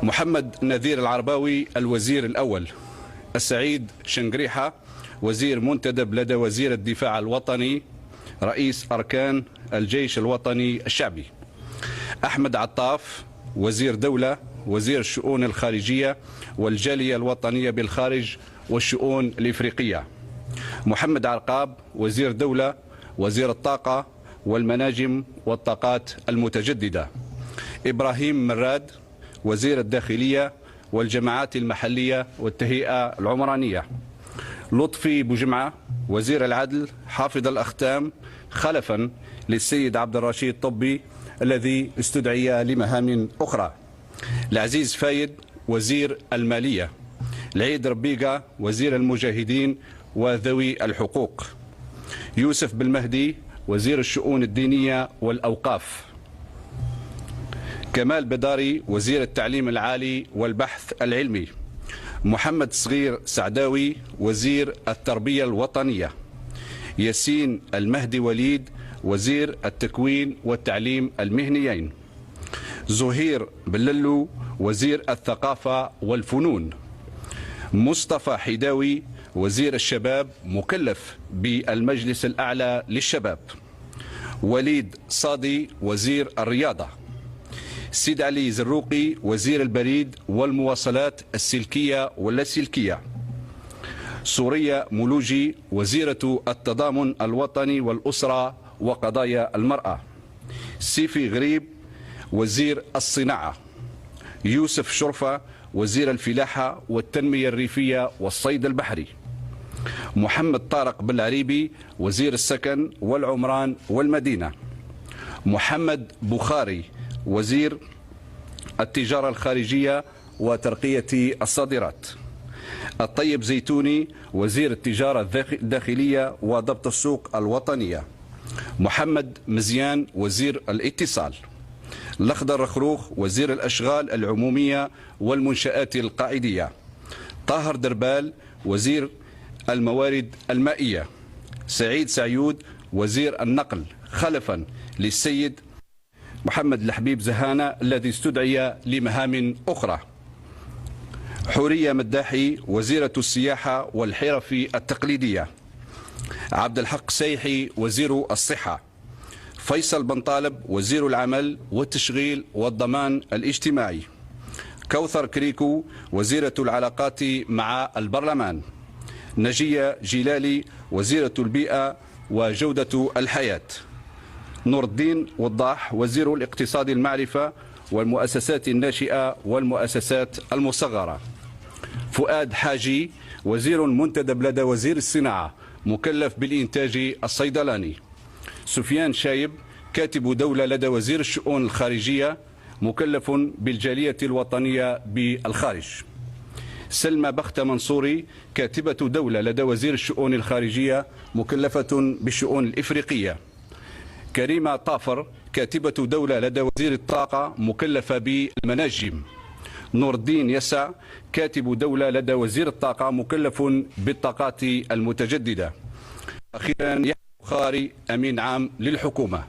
محمد نذير العرباوي الوزير الأول. السعيد شنقريحة وزير منتدب لدى وزير الدفاع الوطني رئيس أركان الجيش الوطني الشعبي. أحمد عطاف وزير دولة وزير الشؤون الخارجية والجالية الوطنية بالخارج والشؤون الإفريقية. محمد عرقاب وزير دولة وزير الطاقة والمناجم والطاقات المتجددة. إبراهيم مراد وزير الداخلية والجماعات المحلية والتهيئة العمرانية. لطفي بوجمعة وزير العدل حافظ الأختام خلفا للسيد عبد الرشيد طبي الذي استدعي لمهام أخرى. العزيز فايد وزير المالية. العيد ربيقة وزير المجاهدين وذوي الحقوق. يوسف بالمهدي وزير الشؤون الدينية والأوقاف. كمال بداري وزير التعليم العالي والبحث العلمي. محمد صغير سعداوي وزير التربية الوطنية. ياسين المهدي وليد وزير التكوين والتعليم المهنيين. زهير بللو وزير الثقافة والفنون. مصطفى حيداوي وزير الشباب مكلف بالمجلس الأعلى للشباب. وليد صادي وزير الرياضة. سيد علي زروقي وزير البريد والمواصلات السلكية واللاسلكية. سوريا مولوجي وزيرة التضامن الوطني والأسرة وقضايا المرأة. سيفي غريب وزير الصناعة. يوسف شرفة وزير الفلاحة والتنمية الريفية والصيد البحري. محمد طارق بالعريبي وزير السكن والعمران والمدينة. محمد بخاري وزير التجارة الخارجية وترقية الصادرات. الطيب زيتوني وزير التجارة الداخلية وضبط السوق الوطنية. محمد مزيان وزير الاتصال. الأخضر رخروخ وزير الأشغال العمومية والمنشآت القاعدية. طاهر دربال وزير الموارد المائية. سعيد سعيود وزير النقل خلفا للسيد محمد الحبيب زهانة الذي استدعي لمهام أخرى. حورية مداحي وزيرة السياحة والحرف التقليدية. عبد الحق سيحي وزير الصحة. فيصل بن طالب وزير العمل والتشغيل والضمان الاجتماعي. كوثر كريكو وزيرة العلاقات مع البرلمان. نجية جلالي وزيرة البيئة وجودة الحياة. نور الدين وضاح وزير الاقتصاد المعرفة والمؤسسات الناشئة والمؤسسات المصغرة. فؤاد حاجي وزير منتدب لدى وزير الصناعة مكلف بالإنتاج الصيدلاني. سفيان شايب كاتب دولة لدى وزير الشؤون الخارجية مكلف بالجالية الوطنية بالخارج. سلمى بخت منصوري كاتبة دولة لدى وزير الشؤون الخارجية مكلفة بالشؤون الإفريقية. كريمة طافر كاتبة دولة لدى وزير الطاقة مكلفة بالمناجم. نور الدين يسع كاتب دولة لدى وزير الطاقة مكلف بالطاقات المتجددة. أخيرا يحيى بخاري أمين عام للحكومة.